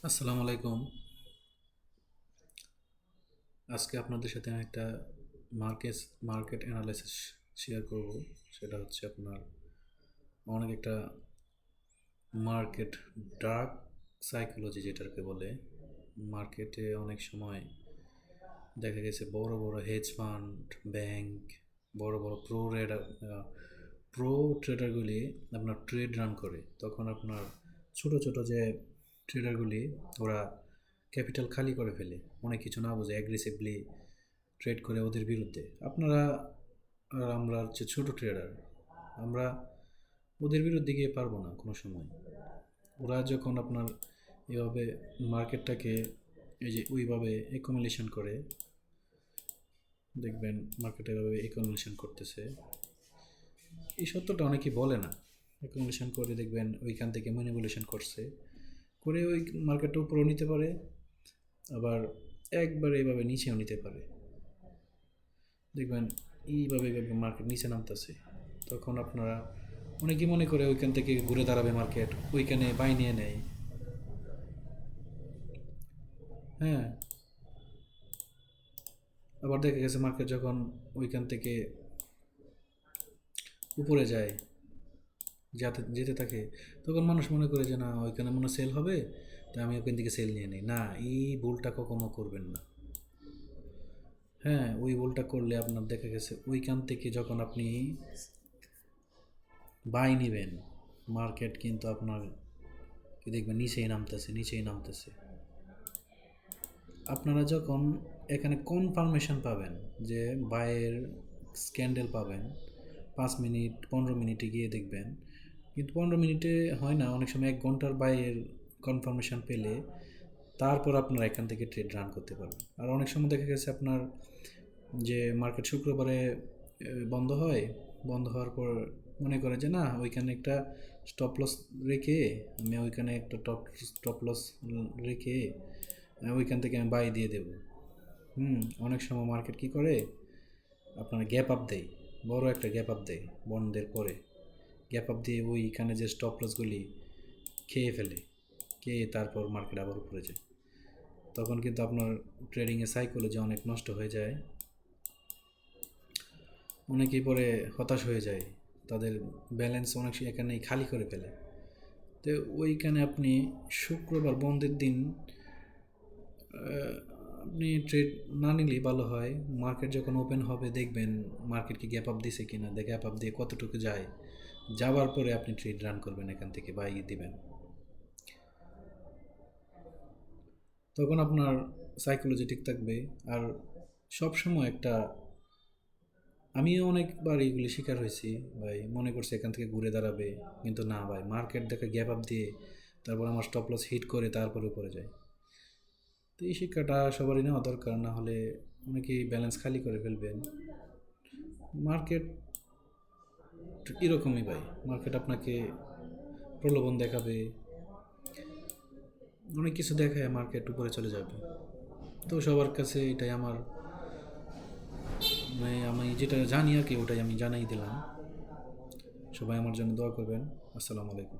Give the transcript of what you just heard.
আসসালামু আলাইকুম। আজকে আপনাদের সাথে আমি একটা মার্কেট মার্কেট অ্যানালাইসিস শেয়ার করব। সেটা হচ্ছে আপনার অনেক একটা মার্কেট ডার্ক সাইকোলজি যেটাকে বলে। মার্কেটে অনেক সময় দেখা গেছে বড় বড় হেজ ফান্ড, ব্যাংক, বড় বড় প্রো ট্রেডারগুলি আপনার ট্রেড রান করে। তখন আপনার ছোট ছোট যে ট্রেডারগুলি ওরা ক্যাপিটাল খালি করে ফেলে, অনেক কিছু না বুঝে অ্যাগ্রেসিভলি ট্রেড করে ওদের বিরুদ্ধে। আপনারা আর আমরা হচ্ছে ছোটো ট্রেডার, আমরা ওদের বিরুদ্ধে গিয়ে পারবো না কোনো সময়। ওরা যখন আপনার এভাবে মার্কেটটাকে এই যে ওইভাবে অ্যাকুমুলেশন করে, দেখবেন মার্কেটে এভাবে অ্যাকুমুলেশন করতেছে। এই সত্যটা অনেকেই বলে না। অ্যাকুমুলেশন করে দেখবেন ওইখান থেকে ম্যানিপুলেশন করছে, করে ওই মার্কেটটা উপরেও নিতে পারে, আবার একবার এইভাবে নিচেও নিতে পারে। দেখবেন এইভাবে এইভাবে মার্কেট নিচে নামতেছে, তখন আপনারা অনেকেই মনে করে ওইখান থেকে ঘুরে দাঁড়াবে মার্কেট, ওইখানে বাই নিয়ে নেয়। হ্যাঁ, আবার দেখা গেছে মার্কেট যখন ওইখান থেকে উপরে যায়, যাতে যেতে থাকে, তখন মানুষ মনে করে যে না ওইখানে মনে সেল হবে, তাই আমি ওখান থেকে সেল নিয়ে নিই। না, এই ভুলটা কখনো করবেন না। হ্যাঁ, ওই ভুলটা করলে আপনার দেখা গেছে ওইখান থেকে যখন আপনি বাই নেবেন, মার্কেট কিন্তু আপনার দেখবেন নিচেই নামতেছে নিচেই নামতেছে। আপনারা যখন এখানে কনফার্মেশন পাবেন যে বাইয়ের স্ক্যান্ডেল পাবেন, 5 মিনিট 15 মিনিটে গিয়ে দেখবেন, কিন্তু 15 মিনিটে হয় না, অনেক সময় 1 ঘন্টার বাইয়ের কনফার্মেশন পেলে তারপর আপনারা এখান থেকে ট্রেড রান করতে পারবেন। আর অনেক সময় দেখা গেছে আপনার যে মার্কেট শুক্রবারে বন্ধ হয়, বন্ধ হওয়ার পর মনে করে যে না ওইখানে একটা স্টপ লস রেখে আমি ওইখানে একটা স্টপ লস রেখে ওইখান থেকে আমি বাই দিয়ে দেব। অনেক সময় মার্কেট কি করে, আপনার গ্যাপ আপ দেয়, বড় একটা গ্যাপ আপ দেয় বন্ধের পরে। গ্যাপ আপ দিয়ে ওইখানে যে স্টপ লসগুলি খেয়ে ফেলে, খেয়ে তারপর মার্কেট আবার উপরে যায়। তখন কিন্তু আপনার ট্রেডিংয়ের সাইকোলজি অনেক নষ্ট হয়ে যায়। অনেকেই পরে হতাশ হয়ে যায়, তাদের ব্যালেন্স অনেক এখানেই খালি করে ফেলে। তো ওইখানে আপনি শুক্রবার বন্ধের দিন আপনি ট্রেড না নিলেই ভালো হয়। মার্কেট যখন ওপেন হবে দেখবেন মার্কেট কি গ্যাপ আপ দিছে কিনা, গ্যাপ আপ দিয়ে কতটুকু যায়, যাওয়ার পরে আপনি ট্রেড রান করবেন, এখান থেকে বাই দিবেন। তখন আপনার সাইকোলজি ঠিক থাকবে। আর সব সময় একটা, আমিও অনেকবার এইগুলি শিকার হয়েছি ভাই, মনে করছে এখান থেকে ঘুরে দাঁড়াবে, কিন্তু না ভাই, মার্কেট দেখে গ্যাপ আপ দিয়ে তারপর আমার স্টপ লস হিট করে তারপরে উপরে যায়। তো এই শিক্ষাটা সবারই নেওয়া দরকার, না হলে অনেকেই ব্যালেন্স খালি করে ফেলবেন। মার্কেট এরকমই ভাই, মার্কেট আপনাকে প্রলোভন দেখাবে, অনেক কিছু দেখায় মার্কেট উপরে চলে যাবে। তো সবার কাছে এটাই আমার, মানে আমি যেটা জানি আর কি ওটাই আমি জানাই দিলাম। সবাই আমার জন্য দোয়া করবেন। আসসালামু আলাইকুম।